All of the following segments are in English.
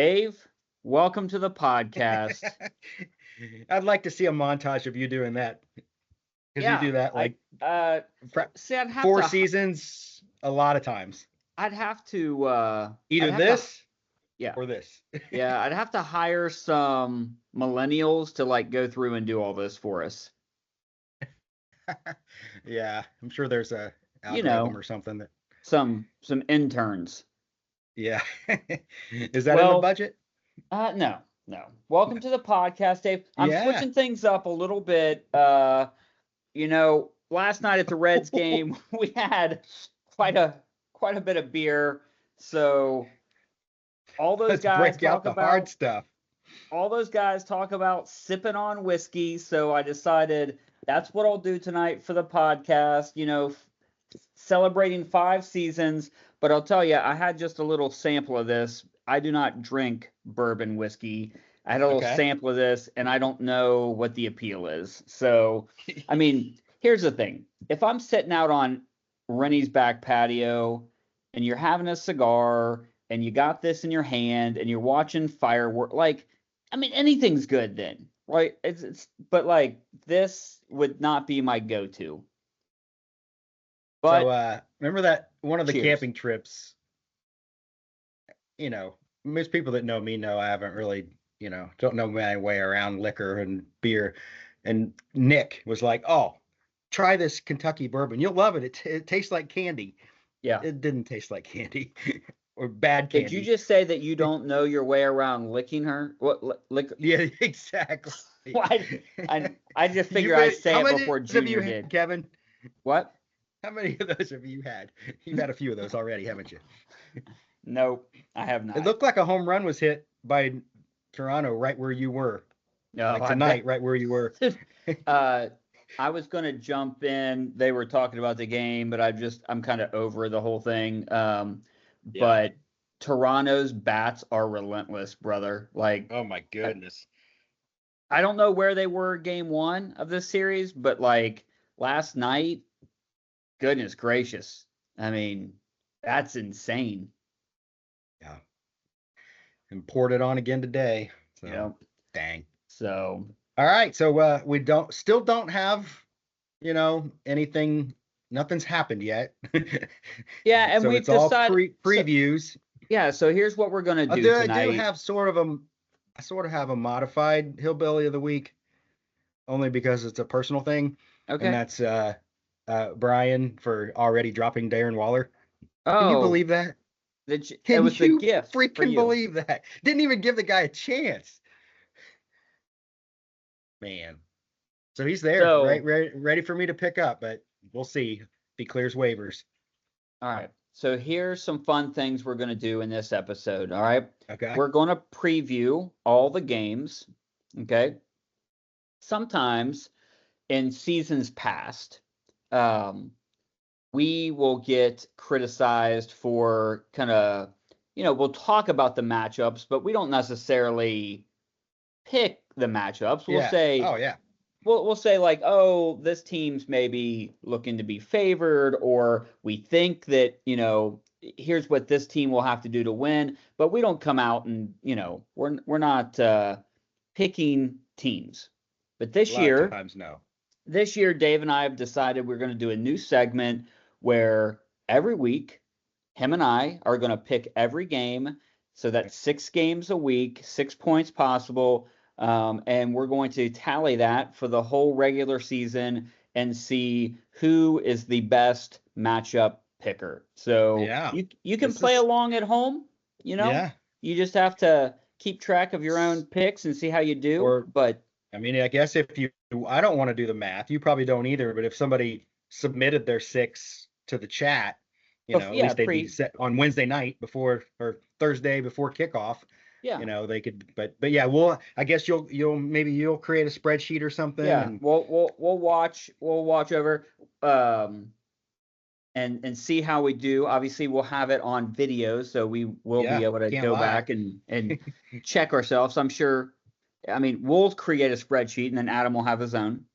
Dave, welcome to the podcast. I'd like to see a montage of you doing that because you Yeah, do that I like see. four seasons a lot of times. I'd have to Either this yeah, or this. yeah. I'd have to hire some millennials to like go through and do all this for us. Yeah, I'm sure there's a You algorithm know, or something that. some interns. Yeah, is that in the Well, budget? no, no. Welcome to the podcast, Dave. I'm Yeah. switching things up a little bit. Last night at the Reds game, we had quite a bit of beer. So all those Let's guys break out talk the about hard stuff. all those guys talk about sipping on whiskey. So I decided that's what I'll do tonight for the podcast. Celebrating 5 seasons. But I'll tell you, I had just a little sample of this. I do not drink bourbon whiskey. I had a little Okay. sample of this, and I don't know what the appeal is. So, I mean, here's the thing. If I'm sitting out on Rennie's back patio and you're having a cigar and you got this in your hand and you're watching fireworks, anything's good then, right? But like this would not be my go-to. But So remember that one of the cheers. camping trips, most people that know me know I haven't really, don't know my way around liquor and beer. And Nick was like, "Oh, try this Kentucky bourbon. You'll love it. It tastes like candy." Yeah. It didn't taste like candy or bad candy. Did you just say that you don't know your way around licking her? What liquor? Yeah, exactly. Why? I just figured I'd say it before Junior did. Kevin, What? how many of those have you had? You've had a few of those already, haven't you? Nope, I have not. It looked like a home run was hit by Toronto right where you were. No, Like tonight, right where you were. I was going to jump in. They were talking about the game, but I'm kind of over the whole thing. But Toronto's bats are relentless, brother. Like, Oh my goodness. I don't know where they were game one of this series, but like last night, goodness gracious. I mean, that's insane. Yeah. And poured it on again today. So Yep. dang. So All right. So we still don't have, anything. Nothing's happened yet. yeah, and So we've it's all decided. previews. So here's what we're gonna do I tonight. do have I sort of have a modified hillbilly of the week, only because it's a personal thing, Okay. and that's Brian for already dropping Darren Waller. Oh, Can you believe that? it was the gift for freaking you. believe that? Didn't even give the guy a chance. Man. So he's there, So- right, ready for me to pick up, but we'll see if he clears waivers. All right. So here's some fun things we're gonna do in this episode. All right. Okay. We're gonna preview all the games. Okay. Sometimes in seasons past, we will get criticized for kind of, we'll talk about the matchups, but we don't necessarily pick the matchups. We'll Yeah. say, Oh yeah. we'll say like, oh, this team's maybe looking to be favored, or we think that, here's what this team will have to do to win, but we don't come out and, we're not picking teams. But A lot of times no. this year, Dave and I have decided we're going to do a new segment where every week, him and I are going to pick every game. So that's 6 games a week, 6 points possible. And we're going to tally that for the whole regular season and see who is the best matchup picker. So Yeah. you can This play is- along at home, Yeah. You just have to keep track of your own picks and see how you do. Or- But I mean, I guess I don't want to do the math. You probably don't either. But if somebody submitted their 6 to the chat, at least they'd be set on Wednesday night before or Thursday before kickoff. yeah. They could. But yeah, I guess you'll create a spreadsheet or something. Yeah, And, we'll watch over and see how we do. Obviously, we'll have it on video, so we will be able to can't go lie. back and check ourselves. I'm sure. I mean, we'll create a spreadsheet, and then Adam will have his own.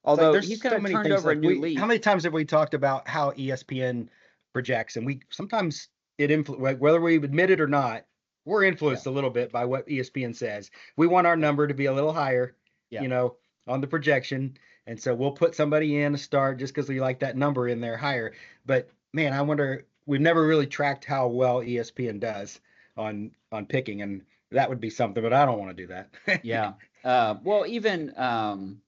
Although there's he's so kind of many turned things, over a like new leaf. how many times have we talked about how ESPN projects, and we sometimes it whether we admit it or not, we're influenced a little bit by what ESPN says. We want our number to be a little higher, on the projection. And so we'll put somebody in to start just because we like that number in there higher. But man, I wonder, we've never really tracked how well ESPN does on picking, and that would be something, but I don't want to do that. Yeah. Well, even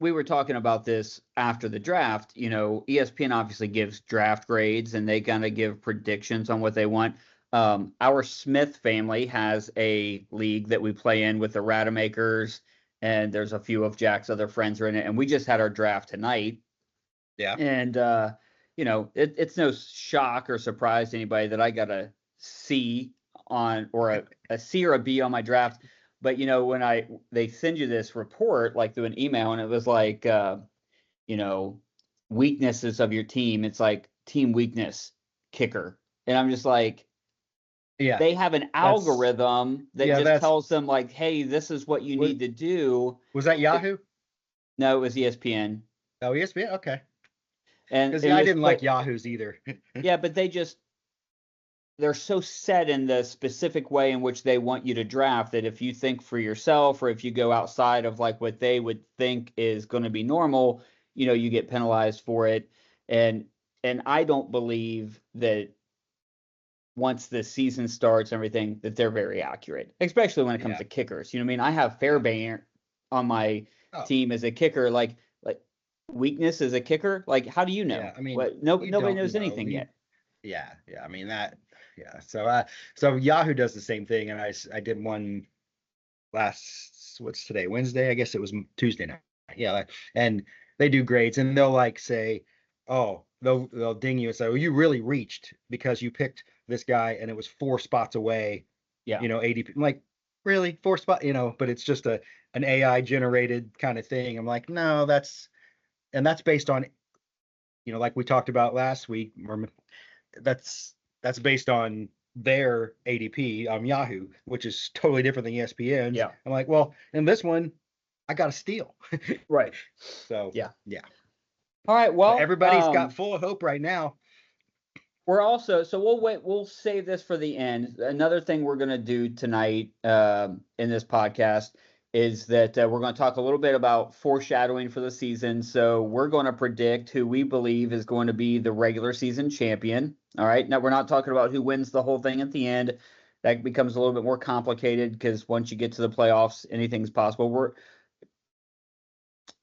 we were talking about this after the draft. ESPN obviously gives draft grades, and they kind of give predictions on what they want. Our Smith family has a league that we play in with the Radamakers, and there's a few of Jack's other friends are in it, and we just had our draft tonight. Yeah. And it's no shock or surprise to anybody that I got a C on, or a C or a B on my draft. But when they send you this report, like through an email, and it was like weaknesses of your team, it's like team weakness, kicker. And I'm just like, yeah, they have an algorithm that just tells them like, hey, this is what you need to do. Was that Yahoo? No, it was ESPN. Oh, ESPN? Okay. And because I didn't like Yahoo's either. Yeah, but they're so set in the specific way in which they want you to draft that if you think for yourself, or if you go outside of like what they would think is going to be normal, you get penalized for it. And I don't believe that once the season starts and everything, that they're very accurate, especially when it comes to kickers. I have Fairbairn on my team as a kicker. Like weakness as a kicker. Like, how do you know? Yeah, I mean, nobody knows anything yet. Yeah. I mean that. Yeah. So Yahoo does the same thing, and I did one what's today? Wednesday? I guess it was Tuesday night. Yeah. And they do grades, and they'll like say, oh, they'll ding you and say, well, you really reached because you picked this guy and it was 4 spots away. Yeah. ADP. I'm like, really? 4 spots? But it's just an AI generated kind of thing. I'm like, no, that's based on, like we talked about last week. That's based on their ADP on Yahoo, which is totally different than ESPN. Yeah. I'm like, well, in this one, I got a steal. Right. So yeah. All right. Well, everybody's got full of hope right now. We're also, so we'll save this for the end. Another thing we're going to do tonight in this podcast is that we're going to talk a little bit about foreshadowing for the season. So we're going to predict who we believe is going to be the regular season champion. All right. Now, we're not talking about who wins the whole thing at the end. That becomes a little bit more complicated because once you get to the playoffs, anything's possible.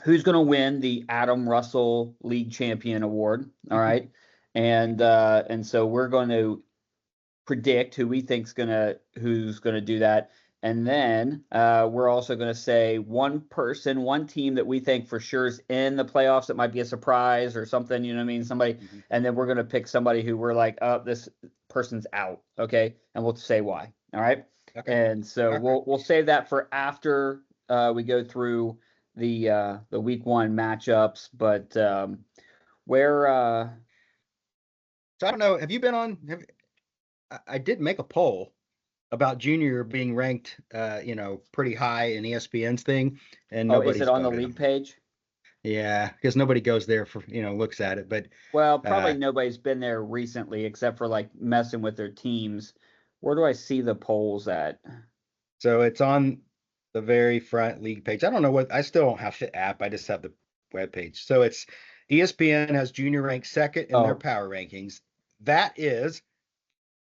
Who's going to win the Adam Russell League Champion Award? All right. And so we're going to predict who we think's who's going to do that. And then we're also going to say one team that we think for sure is in the playoffs that might be a surprise or something, you know what I mean? Somebody, and then we're going to pick somebody who we're like, oh, this person's out, okay? And we'll say why, all right? Okay. And so we'll save that for after we go through the week 1 matchups. But so I don't know, have you been on? I did make a poll about Junior being ranked, pretty high in ESPN's thing, and is it on the league page? Yeah, because nobody goes there for looks at it, but probably nobody's been there recently except for like messing with their teams. Where do I see the polls at? So it's on the very front league page. I don't know I still don't have the app. I just have the web page. So it's ESPN has Junior ranked second in their power rankings. That is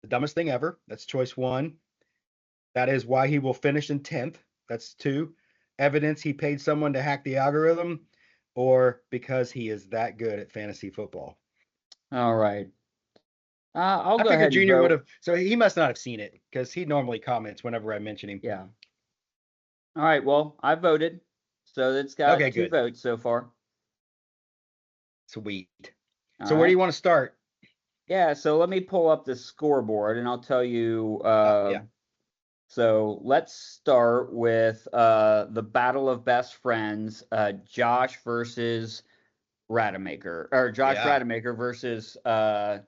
the dumbest thing ever. That's choice 1. That is why he will finish in 10th. That's 2. Evidence he paid someone to hack the algorithm, or because he is that good at fantasy football. All right. I'll go ahead. Junior would have. So he must not have seen it because he normally comments whenever I mention him. Yeah. All right. Well, I voted. So it's got 2 votes so far. Sweet. So where do you want to start? Yeah, so let me pull up the scoreboard and I'll tell you. So let's start with the battle of best friends, Josh versus Rademacher, or Josh Rademacher versus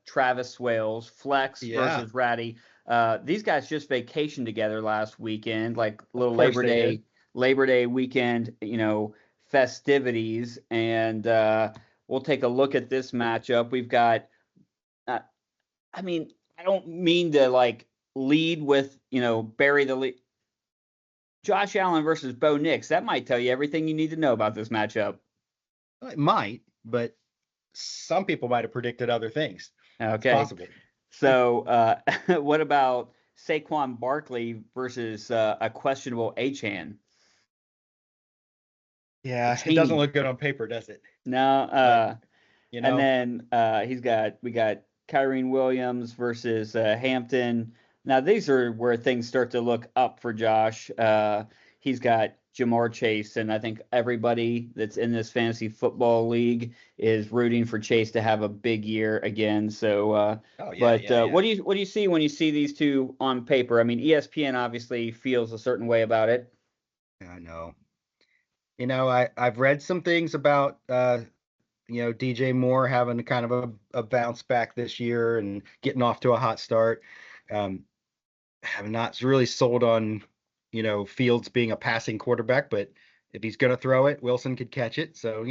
Travis Swales, Flex versus Ratty. These guys just vacationed together last weekend, like little Labor Day weekend, festivities. And we'll take a look at this matchup. We've got, I don't mean to like lead with, bury the lead. Josh Allen versus Bo Nix. That might tell you everything you need to know about this matchup. It might, but some people might have predicted other things. Okay. It's possible. So what about Saquon Barkley versus a questionable Achane? Yeah, it doesn't look good on paper, does it? No. And then we got Kyren Williams versus Hampton. Now these are where things start to look up for Josh. He's got Ja'Marr Chase, and I think everybody that's in this fantasy football league is rooting for Chase to have a big year again. So, what do you see when you see these two on paper? I mean, ESPN obviously feels a certain way about it. I know. I've read some things about DJ Moore having kind of a bounce back this year and getting off to a hot start. I'm not really sold on Fields being a passing quarterback, but if he's going to throw it, Wilson could catch it. So,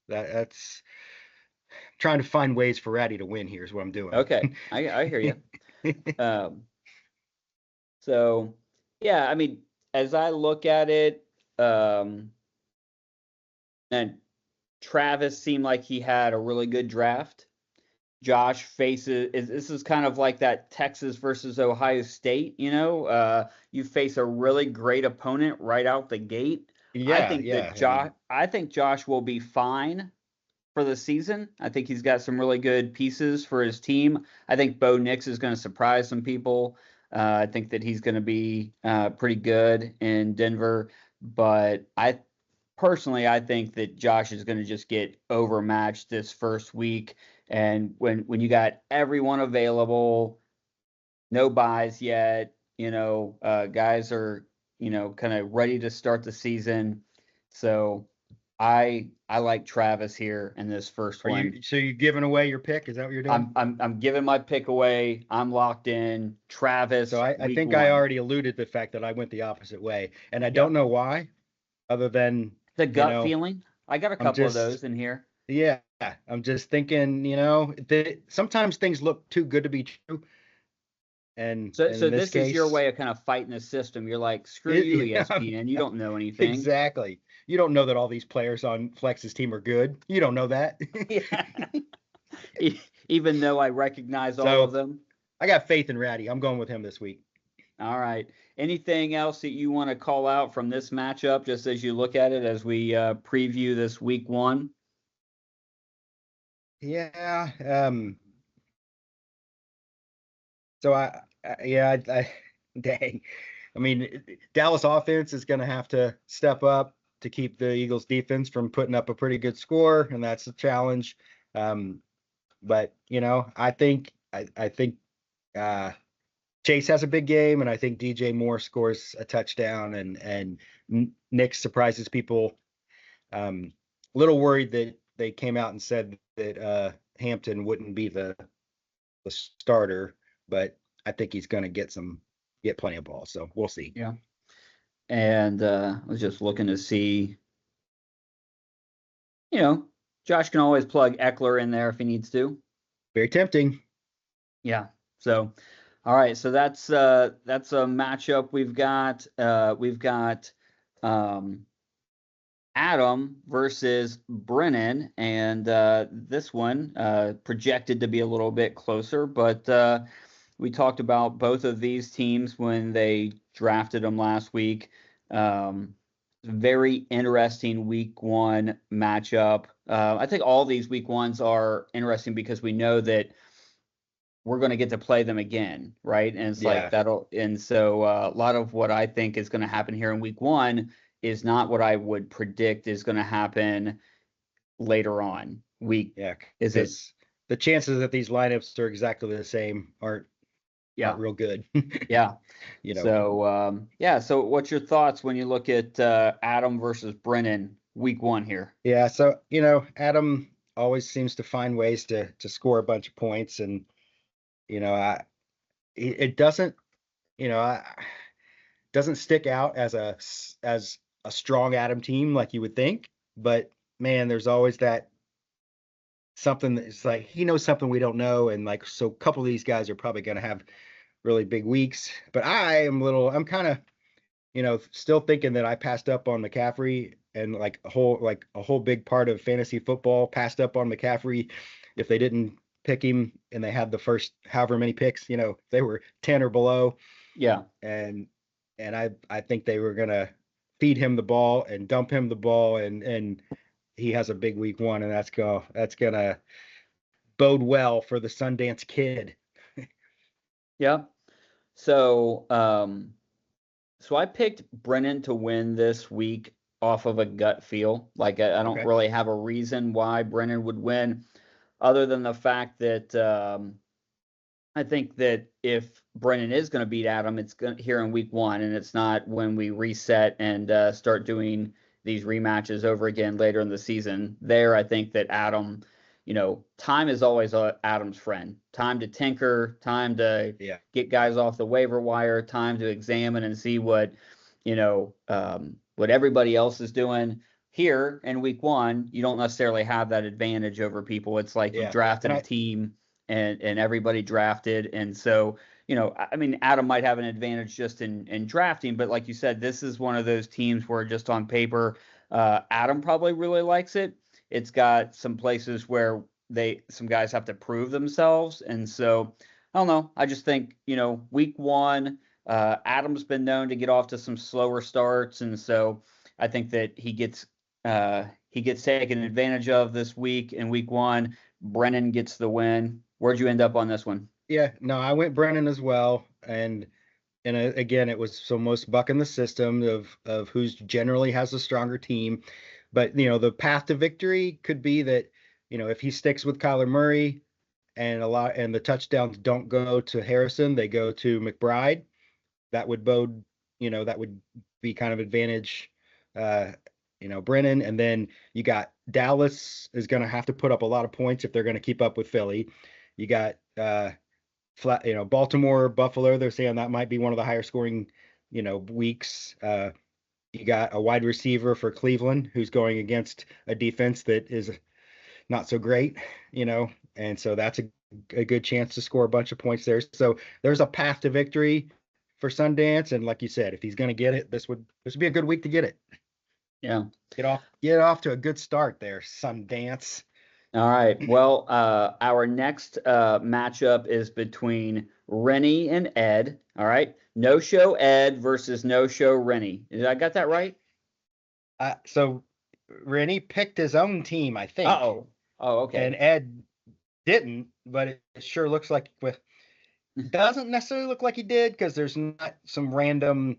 that's trying to find ways for Ratty to win here is what I'm doing. Okay. I hear you. So, yeah, I mean, as I look at it, and Travis seemed like he had a really good draft. Josh faces this is kind of like that Texas versus Ohio State, you face a really great opponent right out the gate. I think Josh will be fine for the season. I think he's got some really good pieces for his team. I think Bo Nix is going to surprise some people. I think that he's going to be pretty good in Denver, but I think that Josh is going to just get overmatched this first week. And when you got everyone available, no buys yet, guys are, kind of ready to start the season. So I like Travis here in this first one. So you're giving away your pick? Is that what you're doing? I'm giving my pick away. I'm locked in. Travis. So I think I already alluded to the fact that I went the opposite way, and I don't know why, other than the gut feeling. I got a couple of those in here. Yeah, I'm just thinking, sometimes things look too good to be true. And so this case, is your way of kind of fighting the system. You're like, screw you, ESPN. You don't know anything. Exactly. You don't know that all these players on Flex's team are good. You don't know that. Yeah. Even though I recognize all of them. I got faith in Ratty. I'm going with him this week. All right. Anything else that you want to call out from this matchup, just as you look at it as we preview this week 1? Yeah. So dang. I mean, Dallas offense is going to have to step up to keep the Eagles defense from putting up a pretty good score, and that's a challenge. But I think Chase has a big game, and I think DJ Moore scores a touchdown, and Nick surprises people. A little worried that they came out and said that Hampton wouldn't be the starter, but I think he's going to get plenty of balls. So we'll see. Yeah. And I was just looking to see, Josh can always plug Eckler in there if he needs to. Very tempting. Yeah. So, all right. So that's a matchup. We've got Adam versus Brennan, and this one projected to be a little bit closer, but we talked about both of these teams when they drafted them last week. Very interesting week 1 matchup. I think all these week 1s are interesting because we know that we're going to get to play them again, right? And it's like that'll, and so a lot of what I think is going to happen here in week 1 is not what I would predict is going to happen later on. The chances that these lineups are exactly the same aren't real good. Yeah. So so what's your thoughts when you look at Adam versus Brennan week 1 here? Yeah, so Adam always seems to find ways to score a bunch of points, and it doesn't doesn't stick out as a strong Adam team like you would think, but man, there's always that something that's like he knows something we don't know, and like so a couple of these guys are probably going to have really big weeks. But I'm kind of, still thinking that I passed up on McCaffrey, and like a whole big part of fantasy football passed up on McCaffrey if they didn't pick him and they had the first however many picks, they were 10 or below. Yeah. And I think they were gonna feed him the ball and dump him the ball, and he has a big week 1, and that's gonna bode well for the Sundance Kid. Yeah. So so I picked Brennan to win this week off of a gut feel. Like I don't really have a reason why Brennan would win, other than the fact that I think that if Brennan is going to beat Adam, it's here in week 1, and it's not when we reset and start doing these rematches over again later in the season. There, I think that Adam, time is always Adam's friend. Time to tinker, time to get guys off the waiver wire, time to examine and see what everybody else is doing. Here in week 1, you don't necessarily have that advantage over people. It's like you drafted a team and everybody drafted. And so, I mean, Adam might have an advantage just in drafting, but like you said, this is one of those teams where just on paper, Adam probably really likes it. It's got some places where some guys have to prove themselves. And so, I don't know. I just think, week 1, Adam's been known to get off to some slower starts. And so I think that he gets taken advantage of this week in week 1. Brennan gets the win. Where'd you end up on this one? Yeah, no, I went Brennan as well. And again, it was so most bucking the system of who's generally has a stronger team. But, the path to victory could be that, if he sticks with Kyler Murray and the touchdowns don't go to Harrison, they go to McBride, that would bode, that would be kind of advantage, Brennan. And then you got Dallas is going to have to put up a lot of points if they're going to keep up with Philly. You got Baltimore, Buffalo. They're saying that might be one of the higher scoring, weeks. You got a wide receiver for Cleveland who's going against a defense that is not so great, and so that's a good chance to score a bunch of points there. So there's a path to victory for Sundance, and like you said, if he's going to get it, this would be a good week to get it. Yeah, get off to a good start there, Sundance. All right. Well, our next matchup is between Rennie and Ed. All right. No show Ed versus no show Rennie. Did I got that right? So Rennie picked his own team, I think. Oh, okay. And Ed didn't, but it sure looks like doesn't necessarily look like he did, because there's not some random,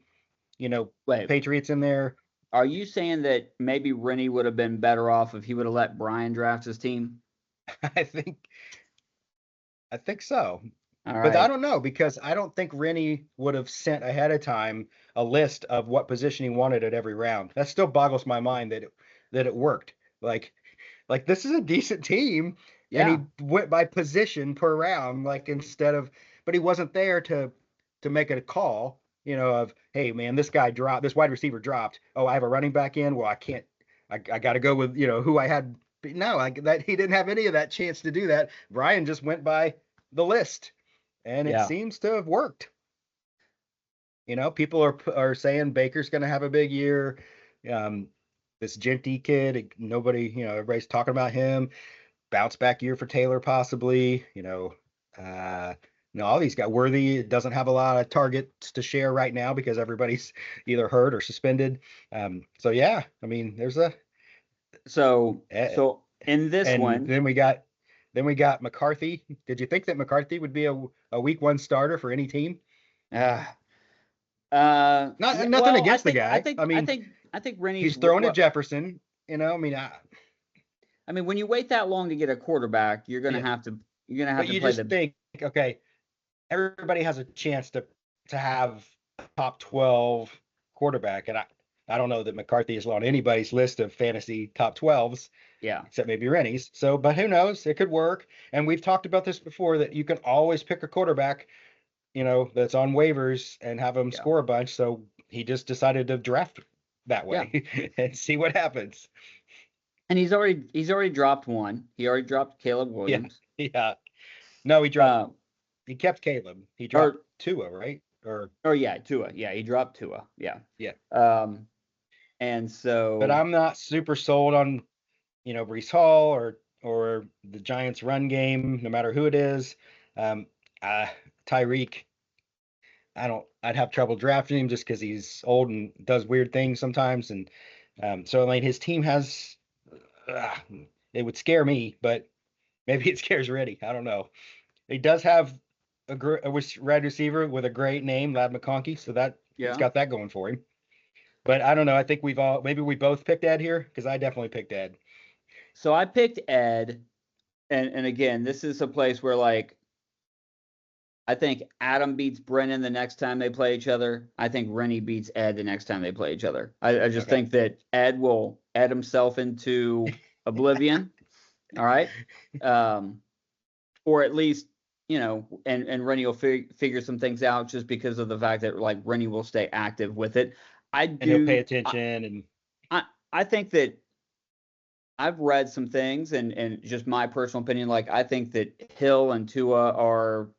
Patriots in there. Are you saying that maybe Rennie would have been better off if he would have let Brian draft his team? I think so. All right. But I don't know, because I don't think Rennie would have sent ahead of time a list of what position he wanted at every round. That still boggles my mind that it worked. Like this is a decent team, and he went by position per round, but he wasn't there to make it a call. Of, hey man, this wide receiver dropped. Oh, I have a running back in. Well, I can't. I got to go with who I had. No, that he didn't have any of that chance to do that. Brian just went by the list, and it seems to have worked. People are saying Baker's going to have a big year. This Genty kid, nobody, everybody's talking about him. Bounce back year for Taylor possibly. All these guys. Worthy doesn't have a lot of targets to share right now because everybody's either hurt or suspended. So yeah, I mean, there's so in this one, then we got McCarthy. Did you think that McCarthy would be a week 1 starter for any team? Nothing against the guy. I think Rennie's he's throwing at Jefferson. I mean, when you wait that long to get a quarterback, you're gonna have to think, okay, everybody has a chance to have a top 12 quarterback, and I don't know that McCarthy is on anybody's list of fantasy top 12s. Yeah. Except maybe Rennie's. So, but who knows? It could work. And we've talked about this before, that you can always pick a quarterback, that's on waivers and have him score a bunch. So he just decided to draft that way and see what happens. And he's already dropped one. He already dropped Caleb Williams. Yeah. No, he dropped he kept Caleb. He dropped Tua, right? Yeah, Tua. Yeah, he dropped Tua. Yeah. Yeah. And so. But I'm not super sold on, Breece Hall or the Giants' run game, no matter who it is. Tyreek, I'd have trouble drafting him just because he's old and does weird things sometimes. And so, his team has, it would scare me, but maybe it scares Reddy. I don't know. He does have a wide receiver with a great name, Lad McConkey, so it's got that going for him. But I don't know. I think we both picked Ed here because I definitely picked Ed. So I picked Ed, and again, this is a place where I think Adam beats Brennan the next time they play each other. I think Rennie beats Ed the next time they play each other. I just think that Ed will ed himself into oblivion. All right. Or at least, and Rennie will figure some things out just because of the fact that Rennie will stay active with it. And he'll pay attention. I think that I've read some things and just my personal opinion, I think that Hill and Tua are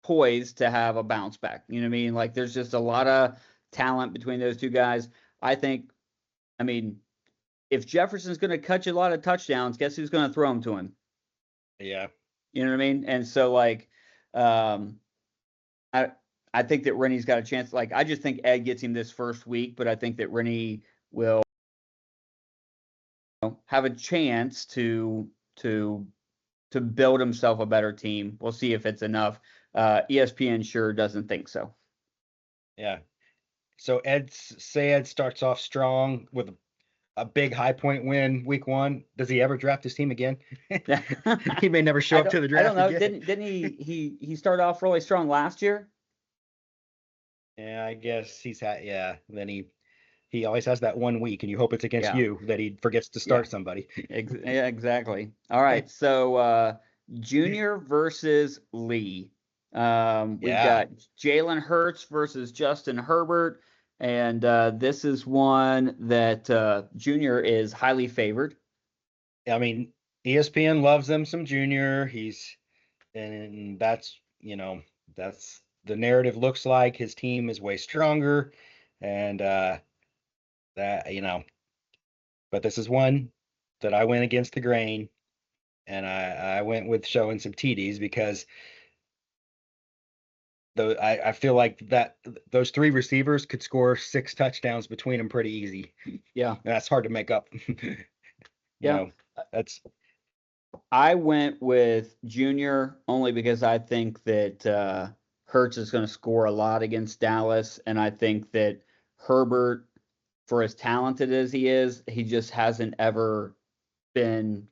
poised to have a bounce back. You know what I mean? There's just a lot of talent between those two guys. If Jefferson's going to catch a lot of touchdowns, guess who's going to throw them to him? Yeah. You know what I mean? And so I think that Rennie's got a chance. I just think Ed gets him this first week, but I think that Rennie will have a chance to build himself a better team. We'll see if it's enough. ESPN sure doesn't think so. Yeah. So Ed starts off strong with a big High Point win week 1. Does he ever draft his team again? He may never show up to the draft. I don't know. Again. Didn't he start off really strong last year? Yeah, I guess he's had. Yeah, then he always has that 1 week, and you hope it's against you that he forgets to start somebody. Yeah, exactly. All right, so Junior versus Lee. We've got Jalen Hurts versus Justin Herbert, and this is one that Junior is highly favored. I mean, ESPN loves him some Junior. And that's the narrative looks like his team is way stronger, and but this is one that I went against the grain, and I went with showing some TDs because I feel like that those 3 receivers could score 6 touchdowns between them pretty easy. Yeah, and that's hard to make up. I went with Junior only because I think that Hurts is going to score a lot against Dallas, and I think that Herbert, for as talented as he is, he just hasn't ever been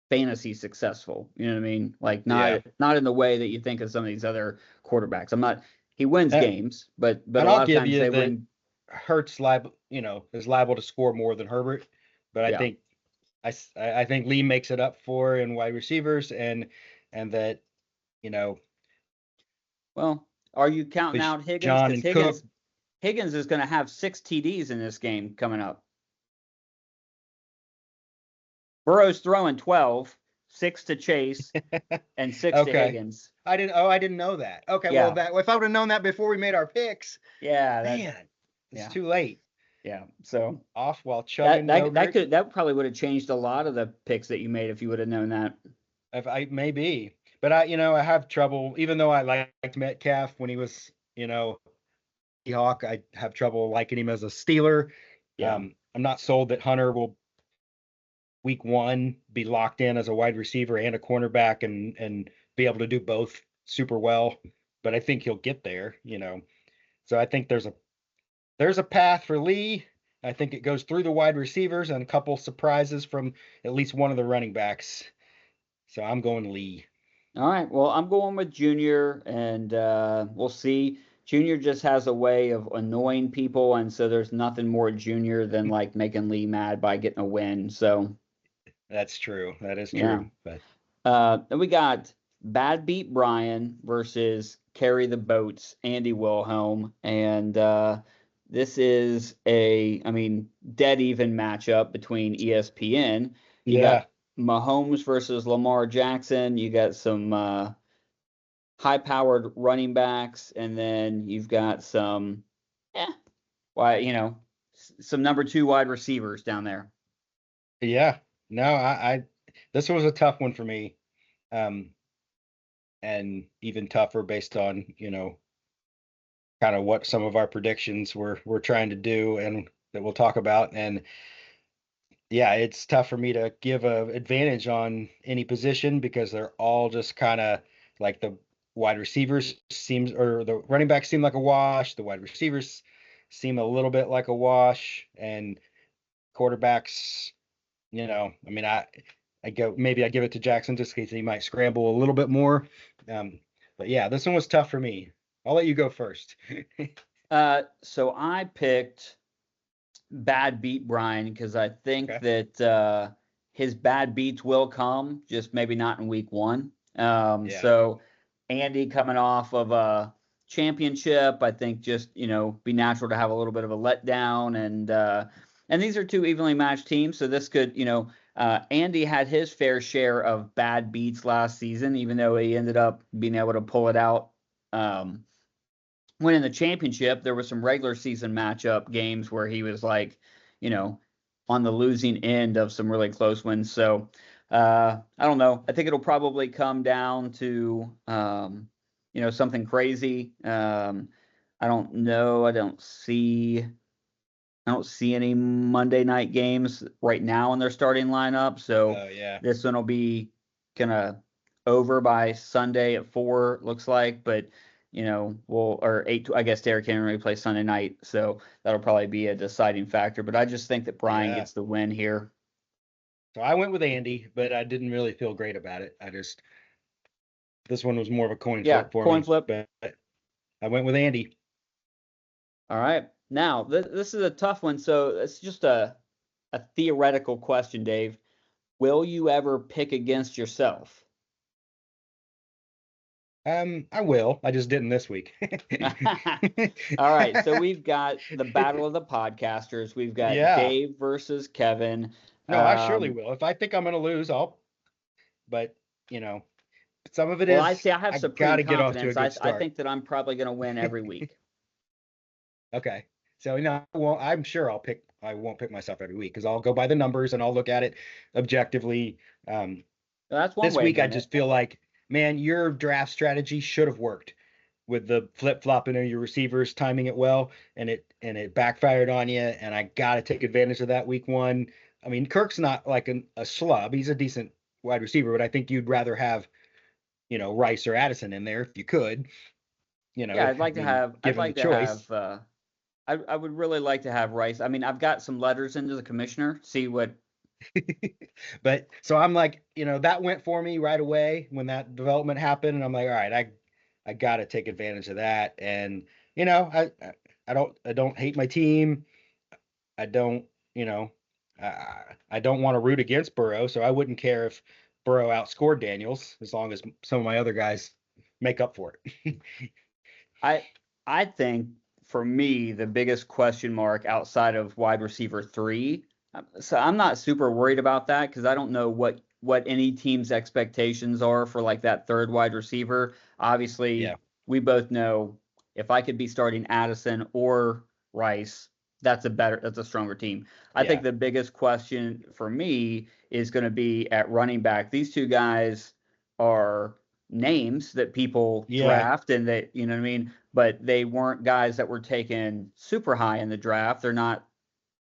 fantasy successful. You know what I mean? Not in the way that you think of some of these other quarterbacks. He wins games, but a lot of times they win. Hurts is liable to score more than Herbert, but I think Lee makes it up for in wide receivers and that, Well, are you counting out Higgins? John and Cook. Higgins is going to have 6 TDs in this game coming up. Burrow's throwing 12, 6 to Chase, and 6 to Higgins. I didn't know that. Okay, yeah. Well, if I would have known that before we made our picks, it's too late. Yeah, so off while chugging. That probably would have changed a lot of the picks that you made if you would have known that. Maybe, but I have trouble. Even though I liked Metcalf when he was Hawk, I have trouble liking him as a Steeler. Yeah, I'm not sold that Hunter will week 1 be locked in as a wide receiver and a cornerback and be able to do both super well. But I think he'll get there. So I think there's a path for Lee. I think it goes through the wide receivers and a couple surprises from at least one of the running backs. So I'm going Lee. All right. Well, I'm going with Junior, and we'll see. Junior just has a way of annoying people, and so there's nothing more Junior than making Lee mad by getting a win. So that's true. That is true. Yeah. But then we got Bad Beat Brian versus Carry the Boats, Andy Wilhelm, and this is dead even matchup between ESPN. You got Mahomes versus Lamar Jackson. You got some high-powered running backs, and then you've got some, some number 2 wide receivers down there. Yeah, no, I this was a tough one for me, and even tougher based on kind of what some of our predictions we're trying to do and that we'll talk about. And yeah, it's tough for me to give a advantage on any position because they're all just kind of like the wide receivers seems or the running backs seem like a wash, the wide receivers seem a little bit like a wash, and quarterbacks, I mean, I go maybe I give it to Jackson just because he might scramble a little bit more. But yeah, this one was tough for me. I'll let you go first. So I picked bad beat Brian because I think that his bad beats will come, just maybe not in week 1. So Andy coming off of a championship, I think just be natural to have a little bit of a letdown, and these are 2 evenly matched teams, so this could Andy had his fair share of bad beats last season, even though he ended up being able to pull it out. When in the championship, there was some regular season matchup games where he was like, on the losing end of some really close wins. So I don't know. I think it'll probably come down to, something crazy. I don't know. I don't see any Monday night games right now in their starting lineup. So this one will be kind of over by Sunday at 4, looks like. But or 8. I guess Derrick Henry plays Sunday night, so that'll probably be a deciding factor. But I just think that Brian gets the win here. So I went with Andy, but I didn't really feel great about it. This one was more of a coin flip for me. Coin flip. But I went with Andy. All right. Now this is a tough one. So it's just a theoretical question, Dave. Will you ever pick against yourself? I will. I just didn't this week. All right. So we've got the battle of the podcasters. We've got Dave versus Kevin. No, I surely will. If I think I'm going to lose, I'll. But some of it is. I have some confidence. Get off to a good start. I think that I'm probably going to win every week. Okay. So I'm sure I won't pick myself every week because I'll go by the numbers and I'll look at it objectively. That's one this week I just feel like, man, your draft strategy should have worked with the flip-flopping of your receivers, timing it well, and it backfired on you, and I got to take advantage of that week 1. I mean, Kirk's not like a schlub. He's a decent wide receiver, but I think you'd rather have, Rice or Addison in there if you could. I'd like to have I would really like to have Rice. I mean, I've got some letters into the commissioner, see what. But so I'm like, that went for me right away when that development happened. And I'm like, all right, I got to take advantage of that. And, I don't hate my team. I don't, I don't want to root against Burrow. So I wouldn't care if Burrow outscored Daniels as long as some of my other guys make up for it. I think for me, the biggest question mark outside of wide receiver 3. So I'm not super worried about that because I don't know what any team's expectations are for like that 3rd wide receiver. Obviously, we both know if I could be starting Addison or Rice, that's a stronger team. I think the biggest question for me is going to be at running back. These 2 guys are names that people draft and that, you know what I mean? But they weren't guys that were taken super high in the draft. They're not.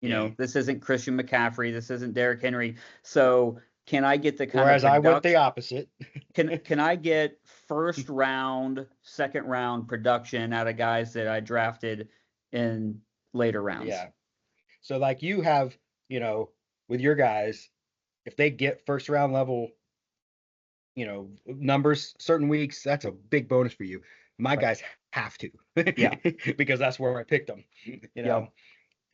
This isn't Christian McCaffrey. This isn't Derrick Henry. So can I get the kind Whereas I went the opposite. can I get 1st round, 2nd round production out of guys that I drafted in later rounds? Yeah. So like you have, with your guys, if they get 1st round level, numbers certain weeks, that's a big bonus for you. My guys have to. Because that's where I picked them.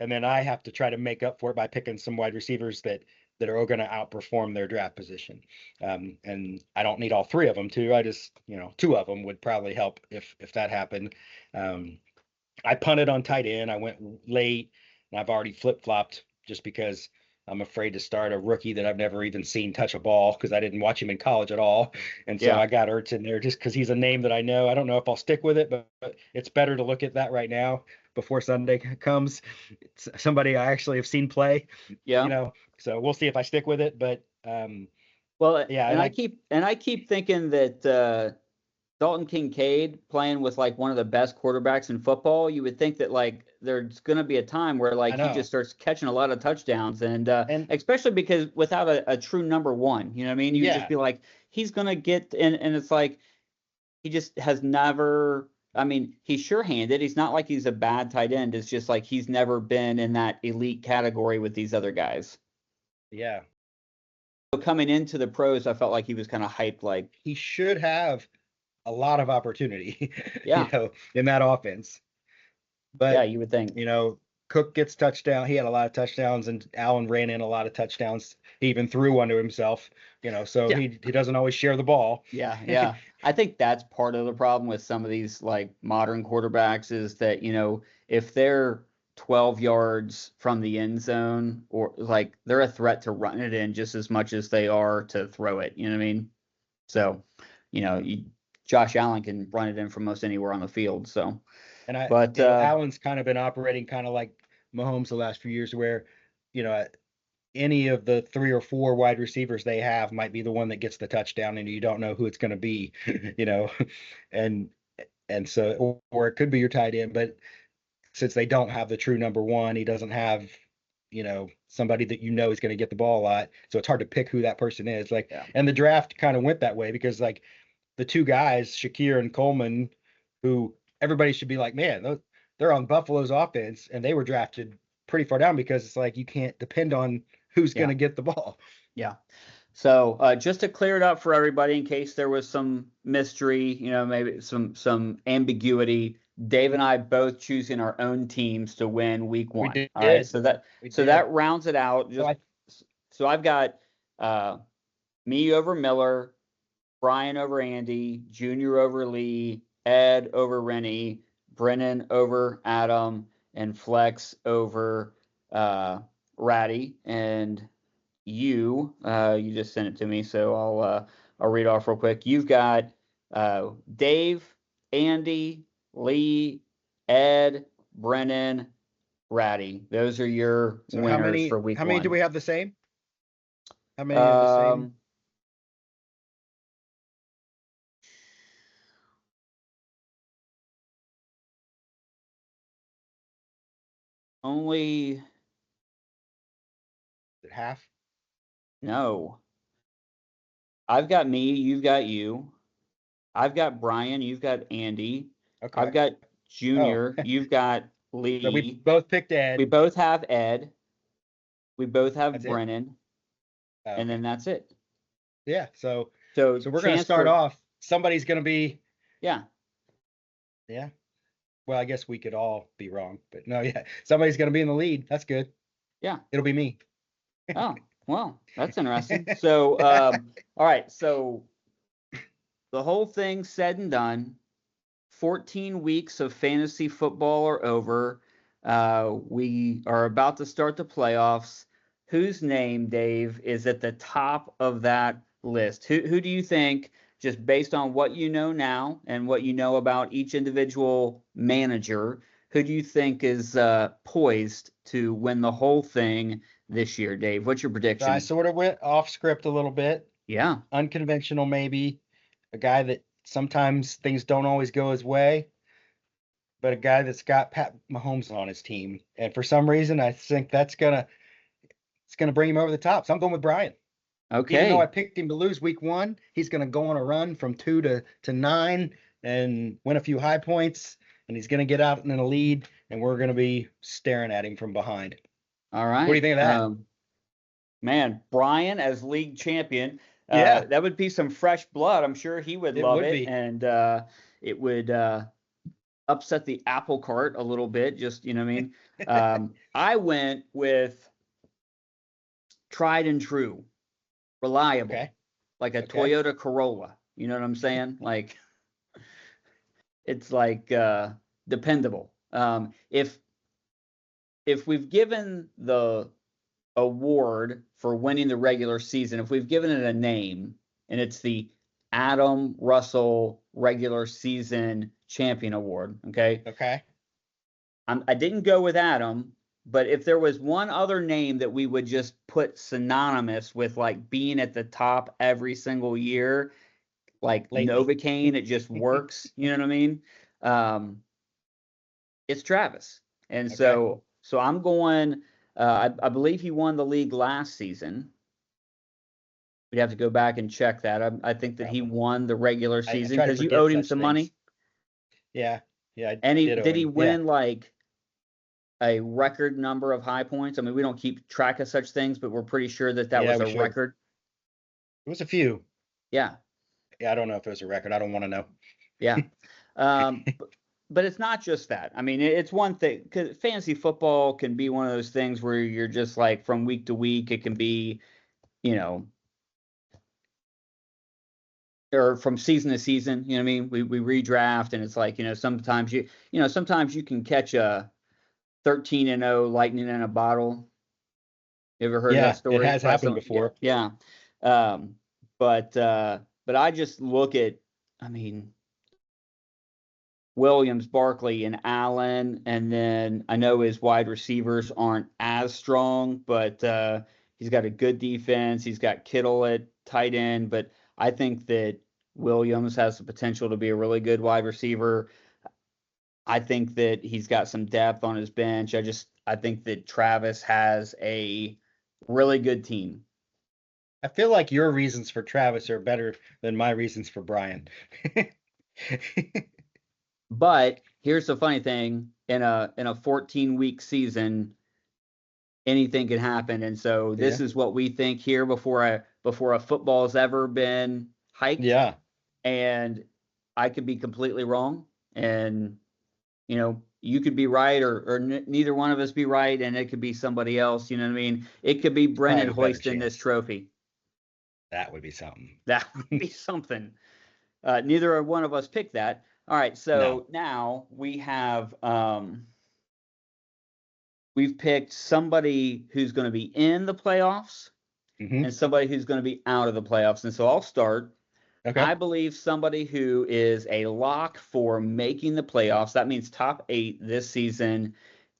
And then I have to try to make up for it by picking some wide receivers that are all going to outperform their draft position. And I don't need all 3 of them too. I just, 2 of them would probably help if that happened. I punted on tight end. I went late and I've already flip-flopped just because I'm afraid to start a rookie that I've never even seen touch a ball because I didn't watch him in college at all. And so I got Ertz in there just because he's a name that I know. I don't know if I'll stick with it, but it's better to look at that right now before Sunday comes. It's somebody I actually have seen play. Yeah. So we'll see if I stick with it. But well, yeah, and I keep thinking that Dalton Kincaid playing with like one of the best quarterbacks in football, you would think that like there's going to be a time where like he just starts catching a lot of touchdowns, and especially because without a true number one, you know what I mean? You just be like, he's going to get, and it's like he just has never. I mean, he's sure-handed. He's not like he's a bad tight end. It's just like he's never been in that elite category with these other guys. Yeah. So coming into the pros, I felt like he was kind of hyped. Like he should have a lot of opportunity, yeah. In that offense. But yeah, you would think, Cook gets touchdown. He had a lot of touchdowns, and Allen ran in a lot of touchdowns. He even threw one to himself, so he doesn't always share the ball. Yeah. I think that's part of the problem with some of these like modern quarterbacks is that, if they're 12 yards from the end zone, or like they're a threat to run it in just as much as they are to throw it. You know what I mean? So, Josh Allen can run it in from most anywhere on the field. So, but Allen's kind of been operating kind of like Mahomes the last few years, where any of the 3 or 4 wide receivers they have might be the one that gets the touchdown, and you don't know who it's going to be, and so, or it could be your tight end, but since they don't have the true number one, he doesn't have somebody that is going to get the ball a lot, so it's hard to pick who that person is. And the draft kind of went that way because like the 2 guys, Shakir and Coleman, who everybody should be like, man, they're on Buffalo's offense, and they were drafted pretty far down because it's like you can't depend on who's going to get the ball. Yeah. So just to clear it up for everybody, in case there was some mystery, maybe some ambiguity, Dave and I both choosing our own teams to win week 1. All right. So that rounds it out. So I've got me over Miller, Brian over Andy, Junior over Lee, Ed over Rennie, Brennan over Adam, and Flex over Ratty. And you just sent it to me, so I'll read off real quick. You've got Dave, Andy, Lee, Ed, Brennan, Ratty. Those are your winners for week 1. How many do we have the same? How many are the same? Only half? No. I've got me, you've got you. I've got Brian, you've got Andy. Okay. I've got Junior, you've got Lee. So we both picked Ed. We both have Ed. We both have Brennan. Okay. And then that's it. Yeah. So we're going to start off. Somebody's going to be. Yeah. Yeah. Well, I guess we could all be wrong, but no, yeah. Somebody's going to be in the lead. That's good. Yeah. It'll be me. Oh, well, that's interesting. So, all right. So the whole thing said and done, 14 weeks of fantasy football are over. We are about to start the playoffs. Whose name, Dave, is at the top of that list? Who do you think, just based on what you know now and what you know about each individual manager, who do you think is poised to win the whole thing this year, Dave? What's your prediction? I sort of went off script a little bit. Yeah. Unconventional, maybe. A guy that sometimes things don't always go his way, but a guy that's got Pat Mahomes on his team. And for some reason, I think it's gonna bring him over the top. So I'm going with Brian. Okay. Even though I picked him to lose week 1, he's going to go on a run from 2 to 9 and win a few high points, and he's going to get out in a lead, and we're going to be staring at him from behind. All right. What do you think of that? Man, Brian as league champion. Yeah. That would be some fresh blood. I'm sure he would love it. And it would upset the apple cart a little bit. Just, you know what I mean? I went with tried and true. Reliable, like a Toyota Corolla. You know what I'm saying? Like, it's like dependable. If we've given the award for winning the regular season, if we've given it a name, and it's the Adam Russell Regular Season Champion Award. Okay. Okay. I didn't go with Adam, but if there was one other name that we would just put synonymous with like being at the top every single year, like Novocaine, it just works. You know what I mean? It's Travis. And okay. So I'm going, I believe he won the league last season. We'd have to go back and check that. I think that he won the regular season because you owed him some money. Yeah. Yeah. And did he win like a record number of high points? I mean, we don't keep track of such things, but we're pretty sure that was a record. It was a few. Yeah. Yeah. I don't know if it was a record. I don't want to know. Yeah. But it's not just that. I mean, it's one thing, because fantasy football can be one of those things where you're just like from week to week. It can be, you know, or from season to season. You know what I mean? We redraft, and it's like, you know, sometimes you can catch a 13-0 lightning in a bottle. You ever heard that story? It has happened before. Yeah. But I just look at, I mean, Williams, Barkley, and Allen, and then I know his wide receivers aren't as strong, but he's got a good defense. He's got Kittle at tight end, but I think that Williams has the potential to be a really good wide receiver. I think that he's got some depth on his bench. I think that Travis has a really good team. I feel like your reasons for Travis are better than my reasons for Brian. But here's the funny thing: in a 14-week season, anything can happen. And so this is what we think here before a football's ever been hiked. Yeah. And I could be completely wrong, and you know, you could be right, or neither one of us be right, and it could be somebody else. You know what I mean? It could be Brennan hoisting this trophy. That would be something. That would be something. Neither one of us picked that. All right, so now we have we've picked somebody who's going to be in the playoffs and somebody who's going to be out of the playoffs. And so I'll start. Okay. I believe somebody who is a lock for making the playoffs. That means top 8 this season.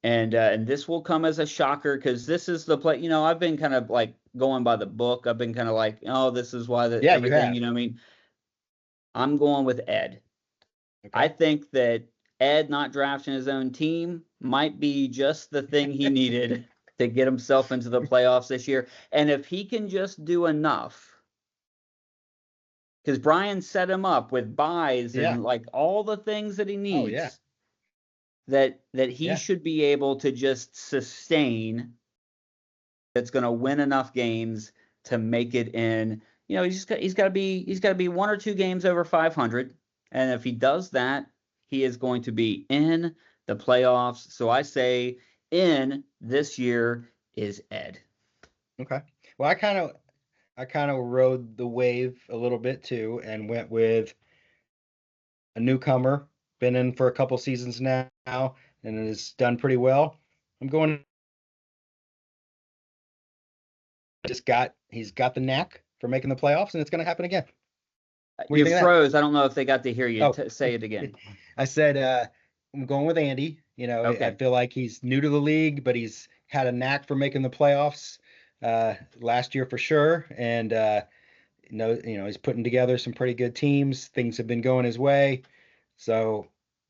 And this will come as a shocker because this is the play. You know, I've been kind of like going by the book. I've been kind of like, oh, this is why everything, you know what I mean? I'm going with Ed. Okay. I think that Ed not drafting his own team might be just the thing he needed to get himself into the playoffs this year. And if he can just do enough, because Brian set him up with buys and like all the things that he needs, that he should be able to just sustain. That's going to win enough games to make it in. You know, he's got to be 1 or 2 games over 500. And if he does that, he is going to be in the playoffs. So I say in this year is Ed. Okay. Well, I kind of rode the wave a little bit too and went with a newcomer, been in for a couple seasons now and has done pretty well. I'm going. He's got the knack for making the playoffs, and it's going to happen again. You froze. I don't know if they got to hear you. Say it again. I said I'm going with Andy. You know, okay. I feel like he's new to the league, but he's had a knack for making the playoffs last year for sure. And you know, he's putting together some pretty good teams. Things have been going his way, so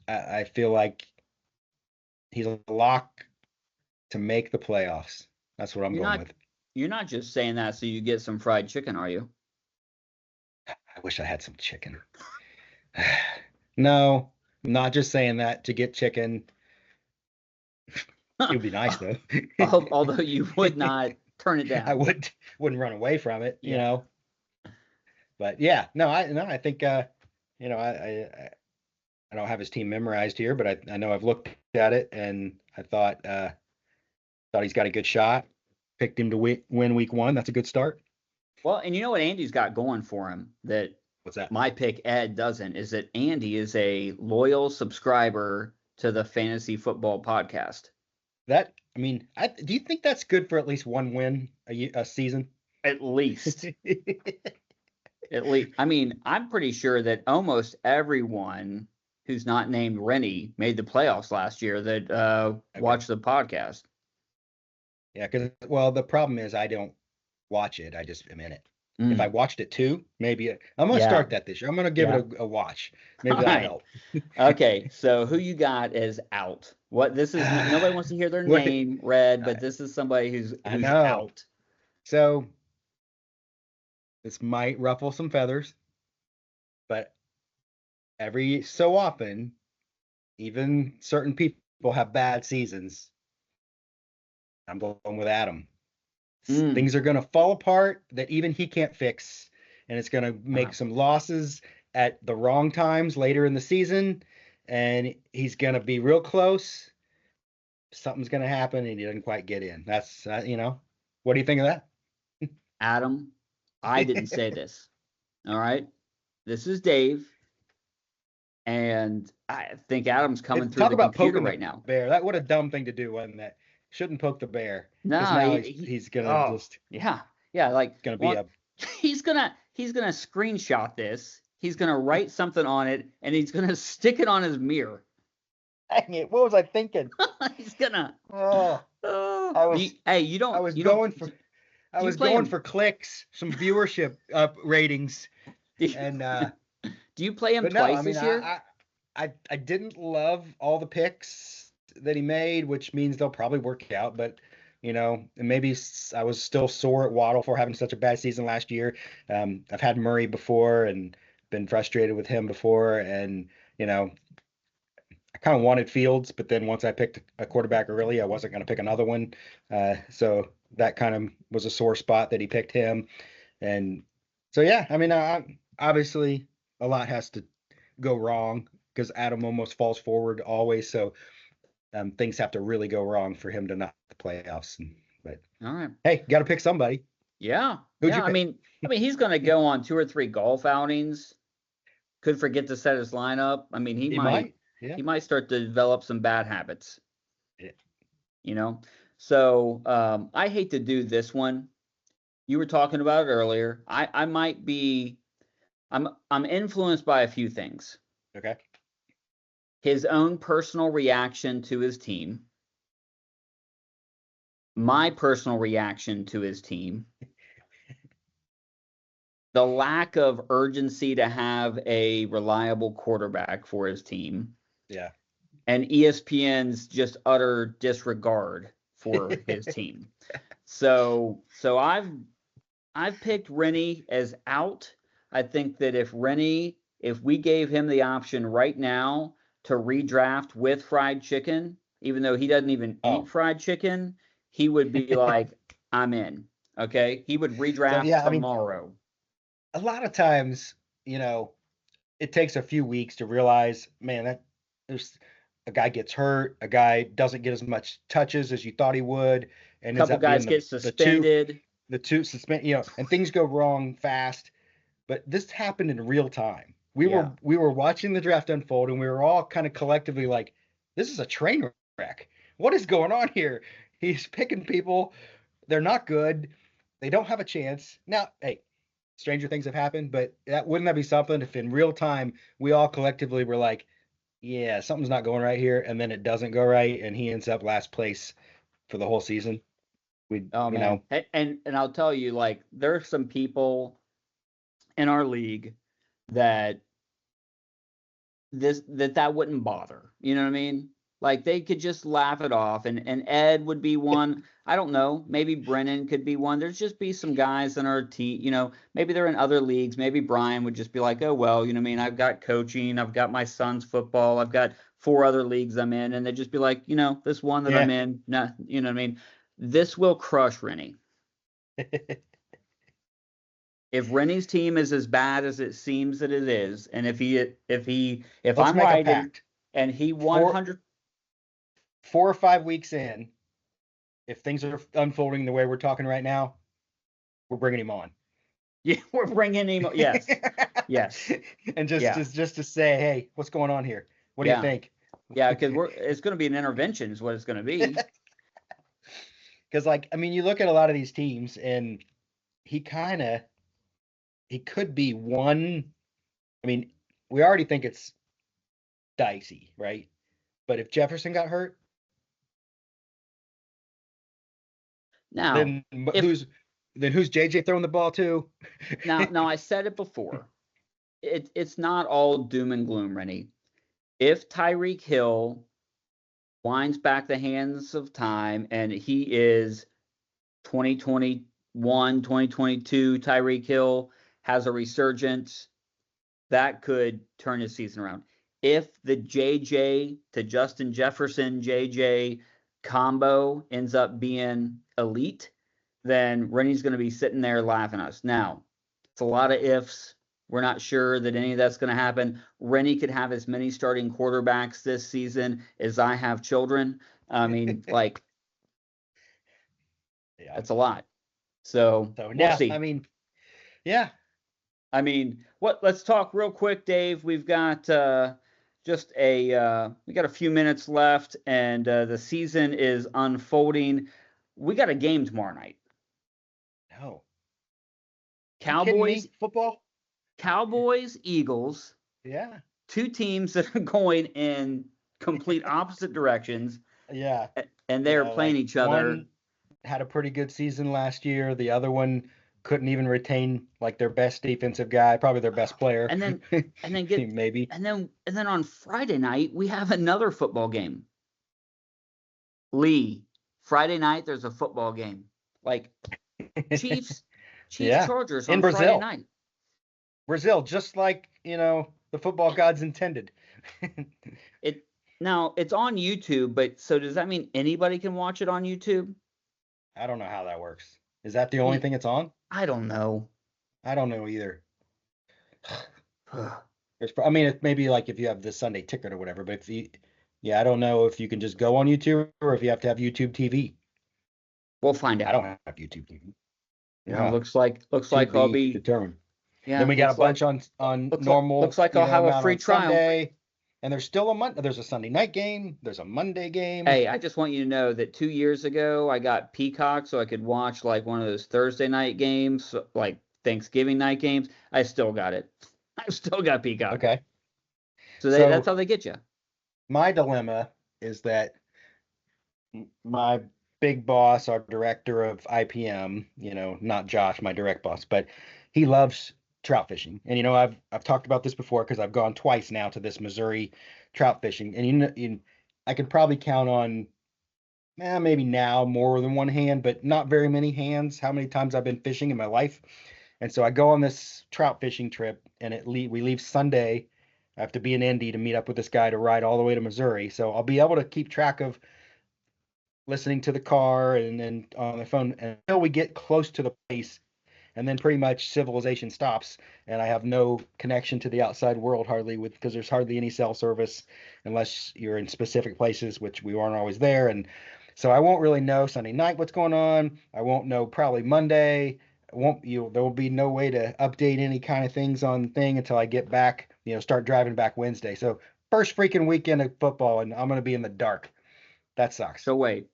I feel like he's a lock to make the playoffs. That's what I'm going with. You're not just saying that so you get some fried chicken, are you? I wish I had some chicken. No, I'm not just saying that to get chicken. It would be nice though. Although you would not turn it down. I wouldn't run away from it, you know. But yeah, I think you know, I don't have his team memorized here, but I know I've looked at it and I thought he's got a good shot. Picked him to win week 1. That's a good start. Well, and you know what Andy's got going for him that what's that? My pick Ed doesn't, is that Andy is a loyal subscriber to the Fantasy Football Podcast. That I mean, do you think that's good for at least one win a season? At least. At least. I mean, I'm pretty sure that almost everyone who's not named Rennie made the playoffs last year that watched the podcast. Yeah, because, well, the problem is I don't watch it. I just am in it. If I watched it too, maybe I'm going to start that this year. I'm going to give it a watch. Maybe that'll help. Okay, so who you got is out. What this is? Nobody wants to hear their name read, but this is somebody who's out. So this might ruffle some feathers, but every so often, even certain people have bad seasons. I'm going with Adam. Things are going to fall apart that even he can't fix, and it's going to make some losses at the wrong times later in the season, and he's going to be real close. Something's going to happen, and he doesn't quite get in. That's what do you think of that? Adam, I didn't say this. All right, this is Dave, and I think Adam's coming through the computer right now. Bear, what a dumb thing to do, wasn't that? Shouldn't poke the bear. No, now he's gonna like gonna be he's gonna screenshot this. He's gonna write something on it, and he's gonna stick it on his mirror. Dang it! What was I thinking? He's gonna. I was going for clicks, some viewership ratings, and. Do you play him twice this year? I didn't love all the picks that he made, which means they'll probably work out, but and maybe I was still sore at Waddle for having such a bad season last year. I've had Murray before and been frustrated with him before, and I kind of wanted Fields, but then once I picked a quarterback early, I wasn't going to pick another one, so that kind of was a sore spot that he picked him. And so I mean, obviously a lot has to go wrong because Adam almost falls forward always, so things have to really go wrong for him to not the playoffs. But all right, hey, got to pick somebody. Yeah. I mean, he's going to go on 2 or 3 golf outings. Could forget to set his lineup. I mean, he might start to develop some bad habits. Yeah. So I hate to do this one. You were talking about it earlier. I might be. I'm influenced by a few things. Okay. His own personal reaction to his team, my personal reaction to his team, the lack of urgency to have a reliable quarterback for his team, and ESPN's just utter disregard for his team. So I've picked Rennie as out. I think that if we gave him the option right now to redraft with fried chicken, even though he doesn't even eat fried chicken, he would be like, I'm in. Okay. He would redraft tomorrow. I mean, a lot of times, it takes a few weeks to realize, man, that there's a guy gets hurt, a guy doesn't get as much touches as you thought he would, and a couple guys get suspended. The two suspend, and things go wrong fast. But this happened in real time. We were watching the draft unfold, and we were all kind of collectively like, this is a train wreck. What is going on here? He's picking people. They're not good. They don't have a chance. Now, hey, stranger things have happened, but wouldn't that be something if in real time we all collectively were like, yeah, something's not going right here, and then it doesn't go right, and he ends up last place for the whole season? And I'll tell you, like, there are some people in our league that wouldn't bother. You know what I mean? Like, they could just laugh it off, and Ed would be one. I don't know. Maybe Brennan could be one. There's just be some guys in our team, maybe they're in other leagues. Maybe Brian would just be like, oh, well, you know what I mean? I've got coaching. I've got my son's football. I've got 4 other leagues I'm in. And they'd just be like, this one that I'm in, nah, you know what I mean? This will crush Rennie. If Rennie's team is as bad as it seems that it is, and if I'm right, and he 100 4 or 5 weeks in, if things are unfolding the way we're talking right now, we're bringing him on. Yeah, we're bringing him. Yes, yes. And just to say, hey, what's going on here? What do you think? Yeah, because it's going to be an intervention, is what it's going to be. Because, like, I mean, you look at a lot of these teams, and he could be one. I mean, we already think it's dicey, right? But if Jefferson got hurt, now then who's JJ throwing the ball to? now I said it before. It's not all doom and gloom, Rennie. If Tyreek Hill winds back the hands of time and he is 2021, 2022, Tyreek Hill has a resurgence, that could turn his season around. If the JJ to Justin Jefferson JJ combo ends up being elite, then Rennie's going to be sitting there laughing at us. Now, it's a lot of ifs. We're not sure that any of that's going to happen. Rennie could have as many starting quarterbacks this season as I have children. I mean, like, yeah, that's a lot. So we'll see. I mean, yeah. I mean, let's talk real quick, Dave. We've got we got a few minutes left, and the season is unfolding. We got a game tomorrow night. No. Cowboys football. Cowboys, Eagles. Yeah. Two teams that are going in complete opposite directions. Yeah. And they're playing each other. One had a pretty good season last year. The other one couldn't even retain like their best defensive guy, probably their best player. And then maybe. And then on Friday night we have another football game. Lee, Friday night there's a football game. Like Chiefs Chargers on Brazil. Friday night. Brazil, just like, the football gods intended. Now it's on YouTube, but so does that mean anybody can watch it on YouTube? I don't know how that works. Is that the only thing it's on? I don't know. I don't know either. I mean, it may be like if you have the Sunday Ticket or whatever, but I don't know if you can just go on YouTube or if you have to have YouTube TV. We'll find out. I don't have YouTube TV. Yeah, looks like I'll be determined. Yeah. Then we got a bunch on normal. Looks like I'll have a free trial. Sunday, and there's still there's a Sunday night game. There's a Monday game. Hey, I just want you to know that 2 years ago I got Peacock so I could watch like one of those Thursday night games, like Thanksgiving night games. I still got it. I've still got Peacock. Okay. So that's how they get you. My dilemma is that my big boss, our director of IPM, not Josh, my direct boss, but he loves trout fishing. And I've talked about this before because I've gone twice now to this Missouri trout fishing, and I could probably count on maybe now more than one hand, but not very many hands how many times I've been fishing in my life. And so I go on this trout fishing trip, and we leave Sunday. I have to be in Indy to meet up with this guy to ride all the way to Missouri. So I'll be able to keep track of listening to the car and then on the phone until we get close to the place. And then pretty much civilization stops, and I have no connection to the outside world hardly, because there's hardly any cell service unless you're in specific places, which we aren't always there. And so I won't really know Sunday night what's going on. I won't know probably Monday. There will be no way to update any kind of things on the thing until I get back, start driving back Wednesday. So first freaking weekend of football, and I'm going to be in the dark. That sucks. So wait.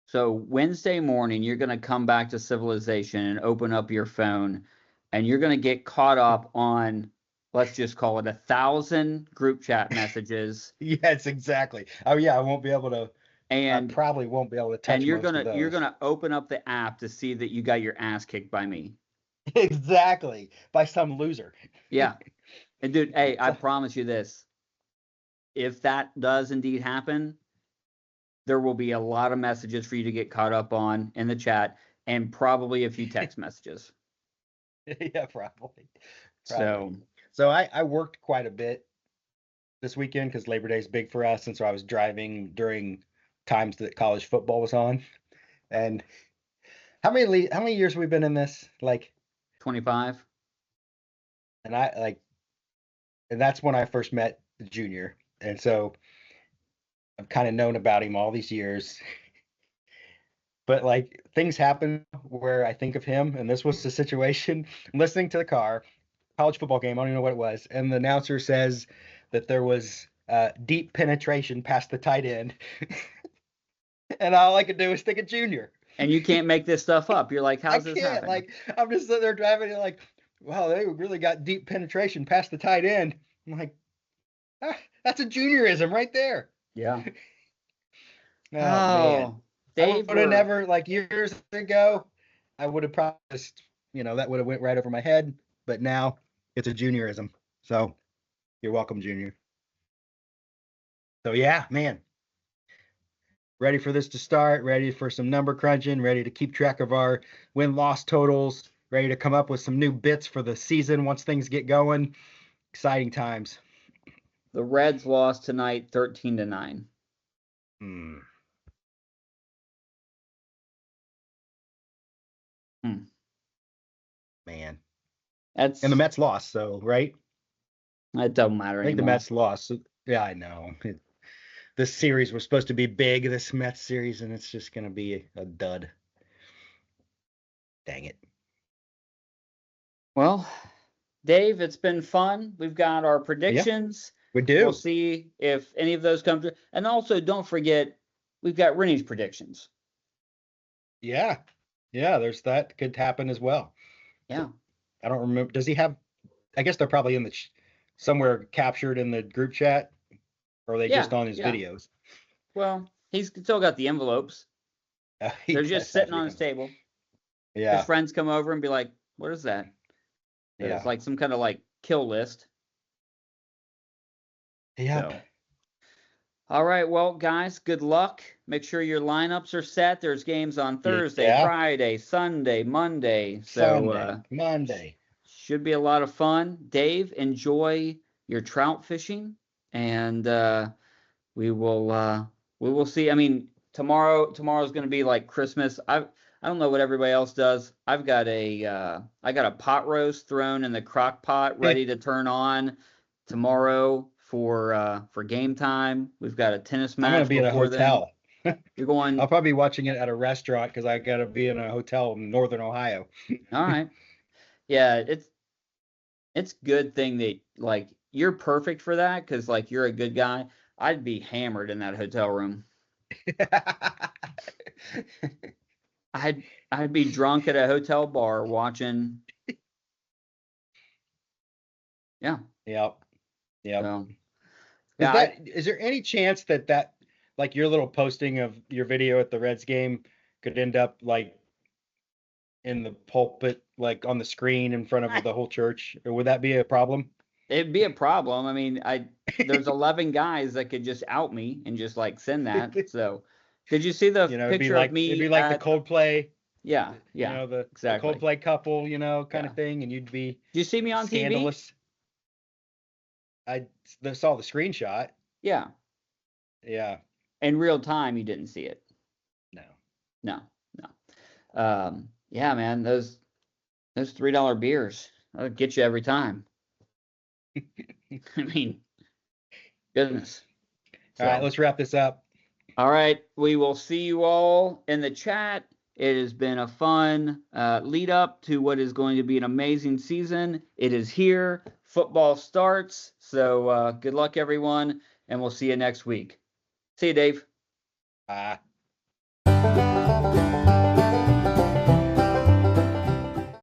So Wednesday morning, you're going to come back to civilization and open up your phone, and you're going to get caught up on, let's just call it 1,000 group chat messages. Yes, exactly. Oh yeah, I won't be able to. I probably won't be able to touch. And you're gonna open up the app to see that you got your ass kicked by me. Exactly, by some loser. Yeah, and dude, hey, I promise you this: if that does indeed happen, there will be a lot of messages for you to get caught up on in the chat, and probably a few text messages. Yeah, probably. So I worked quite a bit this weekend because Labor Day is big for us, and so I was driving during times that college football was on. And how many years have we been in this? Like 25. And and that's when I first met the junior, and so I've kind of known about him all these years. But like things happen where I think of him, and this was the situation. I'm listening to the car, college football game, I don't even know what it was, and the announcer says that there was deep penetration past the tight end. And all I could do was think of Junior. And you can't make this stuff up. You're like, how's this happening? Like, I'm just sitting there driving and like, wow, they really got deep penetration past the tight end. I'm like, that's a juniorism right there. Yeah. Oh, man. Dave, I would have never, like years ago, I would have probably just, that would have went right over my head. But now it's a juniorism. So you're welcome, Junior. So yeah, man. Ready for this to start, ready for some number crunching, ready to keep track of our win-loss totals, ready to come up with some new bits for the season once things get going. Exciting times. The Reds lost tonight 13-9. Man. And the Mets lost, so, right? It don't matter anymore. I think the Mets lost. Yeah, I know. This series was supposed to be big, this Mets series, and it's just going to be a dud. Dang it. Well, Dave, it's been fun. We've got our predictions. Yeah, we do. We'll see if any of those come through. And also, don't forget, we've got Rennie's predictions. Yeah. Yeah, there's that. Could happen as well. Yeah. I don't remember. Does he have? I guess they're probably in the somewhere captured in the group chat. Or are they just on his videos? Well, he's still got the envelopes. They're just sitting on his table. Yeah. His friends come over and be like, what is that? Yeah. It's like some kind of like kill list. Yeah. So. All right. Well, guys, good luck. Make sure your lineups are set. There's games on Thursday, Friday, Sunday, Monday. So Monday. Should be a lot of fun. Dave, enjoy your trout fishing. And we will see. I mean, tomorrow's going to be like Christmas. I don't know what everybody else does. I got a pot roast thrown in the crock pot ready to turn on tomorrow for game time. We've got a tennis match. I'm going to be at a hotel. You're going. I'll probably be watching it at a restaurant because I got to be in a hotel in Northern Ohio. All right. Yeah, it's good thing that like. You're perfect for that because, like, you're a good guy. I'd be hammered in that hotel room. I'd be drunk at a hotel bar watching. Yeah. Yep. So, is there any chance that like your little posting of your video at the Reds game could end up like in the pulpit, like on the screen in front of the whole church? Or would that be a problem? It'd be a problem. I mean, there's 11 guys that could just out me and just like send that. So, did you see the picture of me? It'd be like the Coldplay. Yeah. The exactly. The Coldplay couple, kind of thing, and you'd be. Did you see me on scandalous. TV? I saw the screenshot. Yeah. Yeah. In real time, you didn't see it. No. Yeah, man, those $3 beers, that'll get you every time. I mean, goodness. All right, let's wrap this up. All right, we will see you all in the chat. It has been a fun lead up to what is going to be an amazing season. It is here. Football starts. So good luck, everyone, and we'll see you next week. See you, Dave. Bye.